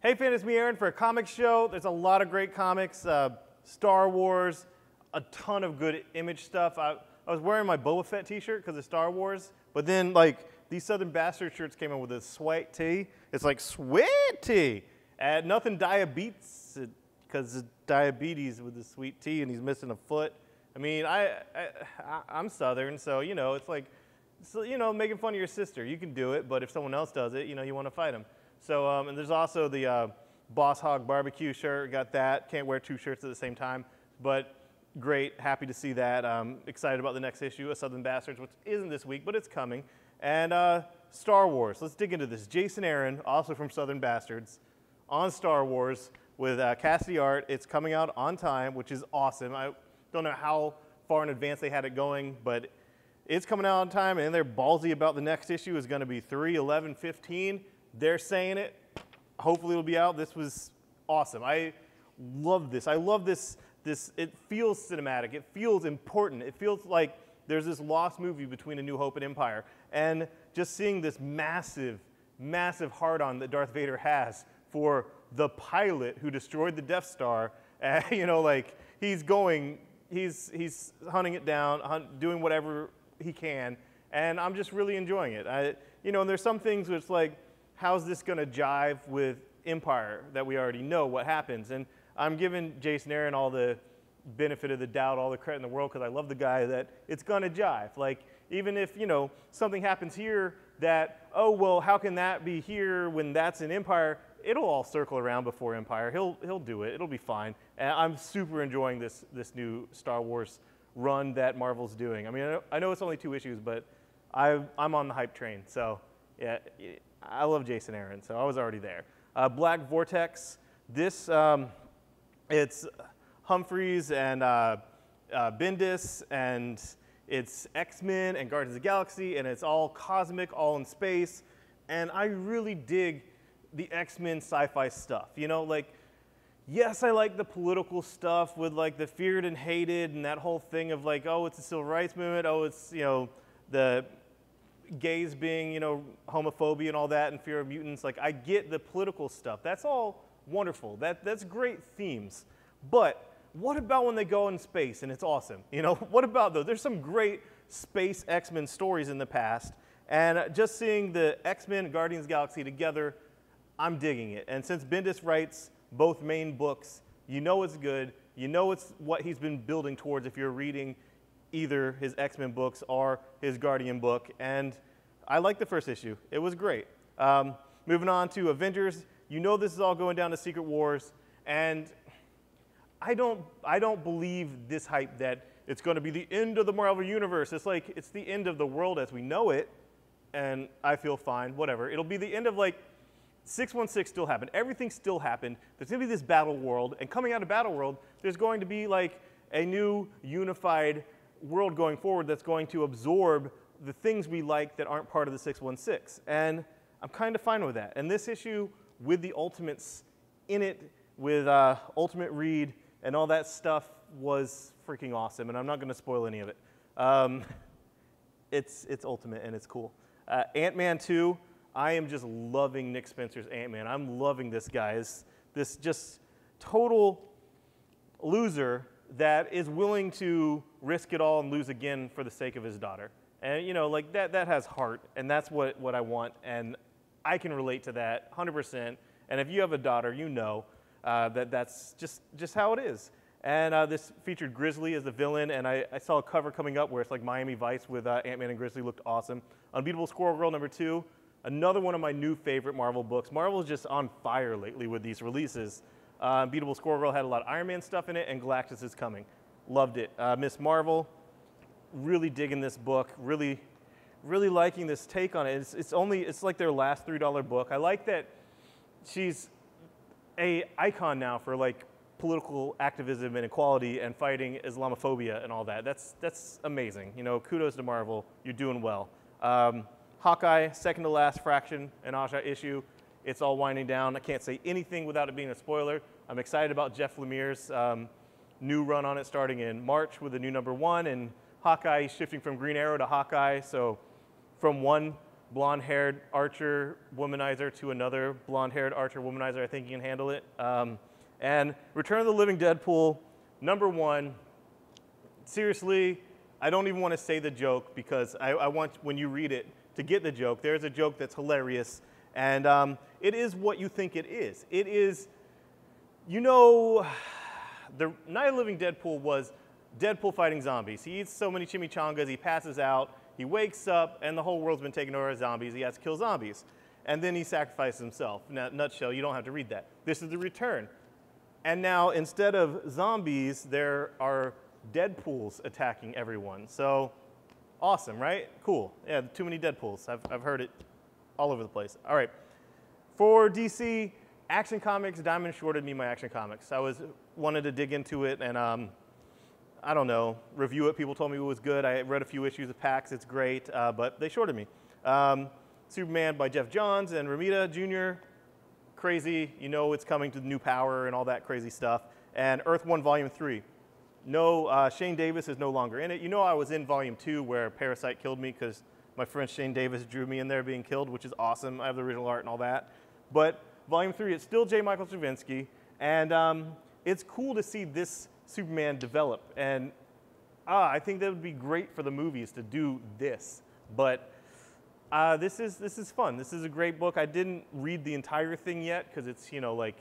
Hey fans, it's me Aaron for a comic show. There's a lot of great comics, Star Wars, a ton of good Image stuff. I was wearing my Boba Fett t-shirt because of Star Wars, but then like these Southern Bastard shirts came in with a sweat tee. It's like sweet tea. And nothing diabetes, because of diabetes with the sweet tea and he's missing a foot. I mean, I'm Southern, so you know, it's like, making fun of your sister. You can do it, but if someone else does it, you want to fight them. So, and there's also the Boss Hog Barbecue shirt. Got that. Can't wear two shirts at the same time, but great. Happy to see that. Excited about the next issue of Southern Bastards, which isn't this week, but it's coming. And Star Wars. Let's dig into this. Jason Aaron, also from Southern Bastards, on Star Wars with Cassidy Art. It's coming out on time, which is awesome. I don't know how far in advance they had it going, but it's coming out on time, and they're ballsy about the next issue is going to be 3/11/15. They're saying it. Hopefully it'll be out. This was awesome. I love this. I love this. It feels cinematic. It feels important. It feels like there's this lost movie between A New Hope and Empire. And just seeing this massive, massive hard-on that Darth Vader has for the pilot who destroyed the Death Star, like he's hunting it down, doing whatever he can, and I'm just really enjoying it. And there's some things where it's like, how's this going to jive with Empire that we already know what happens? And I'm giving Jason Aaron all the benefit of the doubt, all the credit in the world, because I love the guy that it's going to jive. Like, even if, something happens here that, oh, well, how can that be here when that's in Empire? It'll all circle around before Empire. He'll do it. It'll be fine. And I'm super enjoying this new Star Wars run that Marvel's doing. I mean, I know it's only 2 issues, but I'm on the hype train. So, yeah, I love Jason Aaron, so I was already there. Black Vortex. This, it's Humphreys and Bendis, and it's X-Men and Guardians of the Galaxy, and it's all cosmic, all in space. And I really dig the X-Men sci-fi stuff. Yes, I like the political stuff with like the feared and hated and that whole thing of like, oh, it's a civil rights movement, oh, it's, the gays being, homophobia and all that and fear of mutants. Like, I get the political stuff. That's all wonderful. That's great themes. But what about when they go in space and it's awesome? What about those? There's some great space X-Men stories in the past. And just seeing the X-Men and Guardians of the Galaxy together, I'm digging it. And since Bendis writes both main books, it's good. It's what he's been building towards if you're reading either his X-Men books or his Guardian book. And I liked the first issue. It was great. Moving on to Avengers. This is all going down to Secret Wars. And I don't believe this hype that it's going to be the end of the Marvel Universe. It's like, it's the end of the world as we know it. And I feel fine, whatever. It'll be the end of like 616 still happened. Everything still happened. There's going to be this battle world, and coming out of battle world, there's going to be like a new unified world going forward that's going to absorb the things we like that aren't part of the 616. And I'm kind of fine with that. And this issue with the Ultimates in it, with Ultimate Reed and all that stuff was freaking awesome, and I'm not going to spoil any of it. It's Ultimate, and it's cool. Ant-Man 2. I am just loving Nick Spencer's Ant-Man. I'm loving this guy. This just total loser that is willing to risk it all and lose again for the sake of his daughter. And like that has heart, and that's what I want, and I can relate to that 100%. And if you have a daughter, that's just how it is. And this featured Grizzly as the villain, and I saw a cover coming up where it's like Miami Vice with Ant-Man and Grizzly. Looked awesome. Unbeatable Squirrel Girl #2. Another one of my new favorite Marvel books. Marvel's just on fire lately with these releases. Unbeatable Squirrel Girl had a lot of Iron Man stuff in it, and Galactus is coming. Loved it. Miss Marvel, really digging this book. Really, really liking this take on it. It's like their last $3 book. I like that she's a icon now for like political activism and equality and fighting Islamophobia and all that. That's amazing. Kudos to Marvel. You're doing well. Hawkeye, second to last Fraction and Aja issue. It's all winding down. I can't say anything without it being a spoiler. I'm excited about Jeff Lemire's new run on it starting in March with the new #1, and Hawkeye shifting from Green Arrow to Hawkeye. So from one blonde-haired archer womanizer to another blonde-haired archer womanizer. I think you can handle it. And Return of the Living Deadpool, #1. Seriously, I don't even want to say the joke because I want, when you read it, to get the joke. There's a joke that's hilarious, and it is what you think it is. It is, you know, the Night of the Living Deadpool was Deadpool fighting zombies. He eats so many chimichangas, he passes out, he wakes up, and the whole world's been taken over by zombies. He has to kill zombies. And then he sacrifices himself. In a nutshell, you don't have to read that. This is the return. And now, instead of zombies, there are Deadpools attacking everyone. So, awesome, right? Cool. Yeah, too many Deadpools. I've heard it all over the place. All right. For DC, Action Comics, Diamond shorted me my Action Comics. I wanted to dig into it and, I don't know, review it. People told me it was good. I read a few issues of PAX. It's great, but they shorted me. Superman by Geoff Johns and Romita Jr., crazy. You know it's coming to the new power and all that crazy stuff. And Earth 1 Volume 3. No, Shane Davis is no longer in it. You know I was in Volume 2 where Parasite killed me because my friend Shane Davis drew me in there being killed, which is awesome. I have the original art and all that. But Volume 3, it's still J. Michael Straczynski, and it's cool to see this Superman develop. And I think that would be great for the movies to do this. But this is fun. This is a great book. I didn't read the entire thing yet because it's, you know, like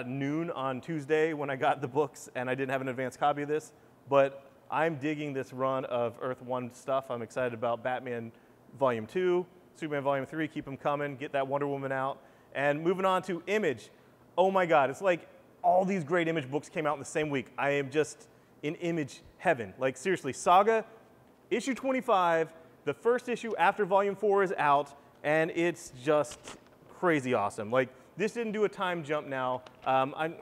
noon on Tuesday when I got the books, and I didn't have an advanced copy of this. But I'm digging this run of Earth 1 stuff. I'm excited about Batman Volume 2, Superman Volume 3, keep them coming, get that Wonder Woman out. And moving on to Image. Oh my God, it's like all these great Image books came out in the same week. I am just in Image heaven. Like seriously, Saga, issue 25, the first issue after Volume 4 is out, and it's just crazy awesome. Like, this didn't do a time jump now. I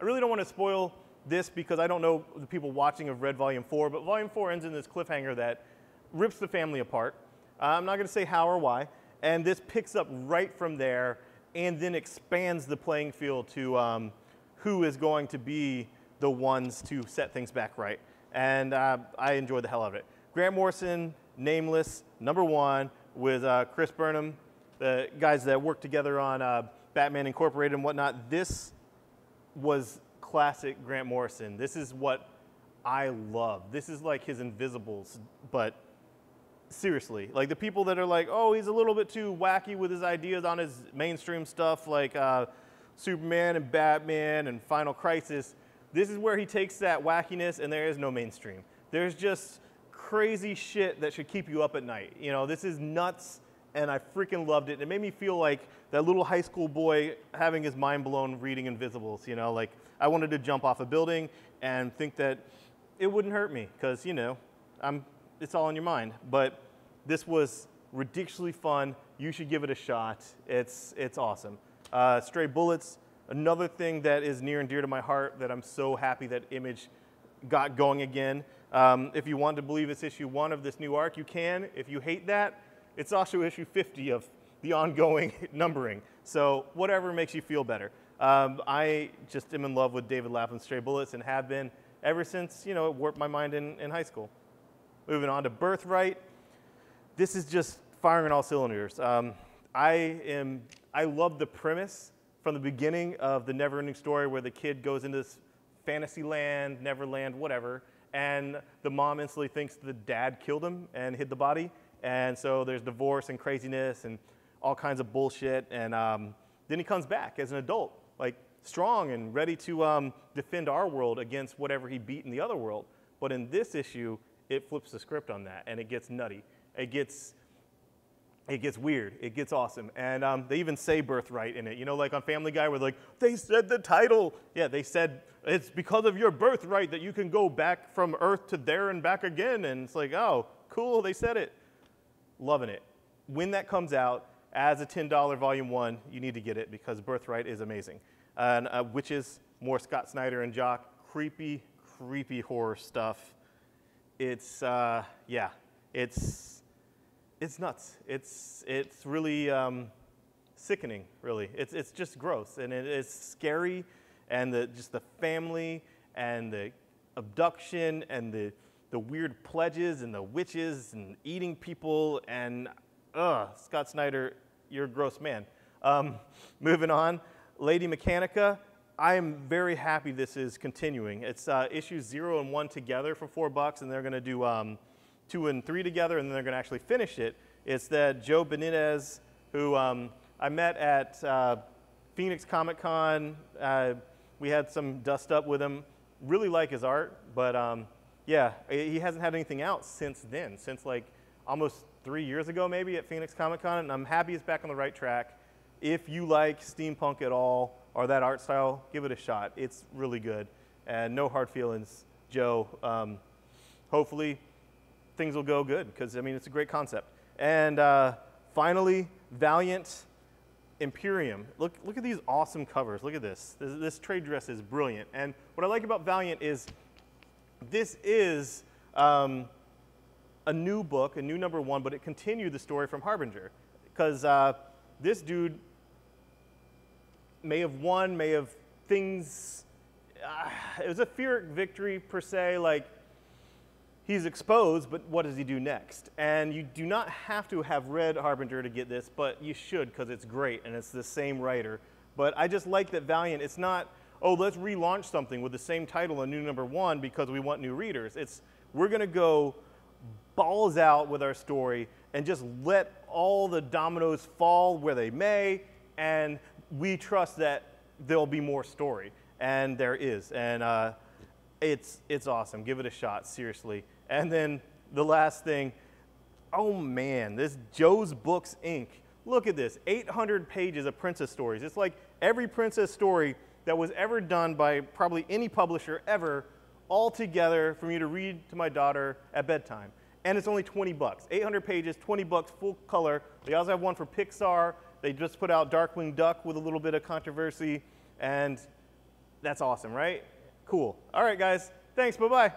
really don't want to spoil this because I don't know the people watching have read Volume 4, but Volume 4 ends in this cliffhanger that rips the family apart. I'm not going to say how or why, and this picks up right from there and then expands the playing field to who is going to be the ones to set things back right. And I enjoyed the hell out of it. Grant Morrison, Nameless, #1, with Chris Burnham, the guys that worked together on Batman Incorporated and whatnot. This was classic Grant Morrison. This is what I love. This is like his Invisibles, but seriously, like the people that are like, oh, he's a little bit too wacky with his ideas on his mainstream stuff like Superman and Batman and Final Crisis. This is where he takes that wackiness and there is no mainstream. There's just crazy shit that should keep you up at night. You know, this is nuts and I freaking loved it. It made me feel like that little high school boy having his mind blown reading Invisibles, you know, like I wanted to jump off a building and think that it wouldn't hurt me because, you know, it's all in your mind. But this was ridiculously fun. You should give it a shot. It's awesome. Stray Bullets, another thing that is near and dear to my heart that I'm so happy that Image got going again. If you want to believe it's issue 1 of this new arc, you can. If you hate that, it's also issue 50 of the ongoing numbering. So whatever makes you feel better. I just am in love with David Lapham's Stray Bullets and have been ever since, you know, it warped my mind in high school. Moving on to Birthright. This is just firing on all cylinders. I love the premise from the beginning of the never-ending story where the kid goes into this fantasy land, Neverland, whatever, and the mom instantly thinks the dad killed him and hid the body. And so there's divorce and craziness and all kinds of bullshit. And then he comes back as an adult, like strong and ready to defend our world against whatever he beat in the other world. But in this issue, it flips the script on that and it gets nutty. It gets weird. It gets awesome. And they even say Birthright in it. You know, like on Family Guy where like, they said the title. Yeah, they said it's because of your birthright that you can go back from Earth to there and back again. And it's like, oh, cool, they said it. Loving it. When that comes out as a $10 Volume 1, you need to get it because Birthright is amazing. And Wytches, more Scott Snyder and Jock. Creepy, creepy horror stuff. It's, yeah, it's nuts. It's really sickening, really. It's just gross, and it's scary, and just the family, and the abduction, and the the weird pledges and the witches and eating people and Scott Snyder, you're a gross man. Moving on, Lady Mechanica. I am very happy this is continuing. It's issues 0 and 1 together for $4, and they're going to do 2 and 3 together, and then they're going to actually finish it. It's that Joe Benitez, who I met at Phoenix Comic Con. We had some dust up with him. Really like his art, but yeah, he hasn't had anything out since then, since like almost 3 years ago maybe at Phoenix Comic Con, and I'm happy he's back on the right track. If you like steampunk at all, or that art style, give it a shot. It's really good. And no hard feelings, Joe. Hopefully things will go good, because I mean, it's a great concept. And finally, Valiant, Imperium. Look at these awesome covers. Look at this. This trade dress is brilliant. And what I like about Valiant is this is a new book, a new #1, but it continued the story from Harbinger. Because this dude may have won, may have things, it was a Pyrrhic victory per se, like he's exposed, but what does he do next? And you do not have to have read Harbinger to get this, but you should, because it's great and it's the same writer. But I just like that Valiant, it's not, oh, let's relaunch something with the same title, a new #1, because we want new readers. It's, we're gonna go balls out with our story and just let all the dominoes fall where they may, and we trust that there'll be more story, and there is, and it's awesome. Give it a shot, seriously. And then the last thing, oh man, this Joe's Books Inc. Look at this, 800 pages of princess stories. It's like every princess story that was ever done by probably any publisher ever, all together for me to read to my daughter at bedtime. And it's only $20. 800 pages, $20, full color. They also have one for Pixar. They just put out Darkwing Duck with a little bit of controversy, and that's awesome, right? Cool. All right, guys. Thanks. Bye-bye.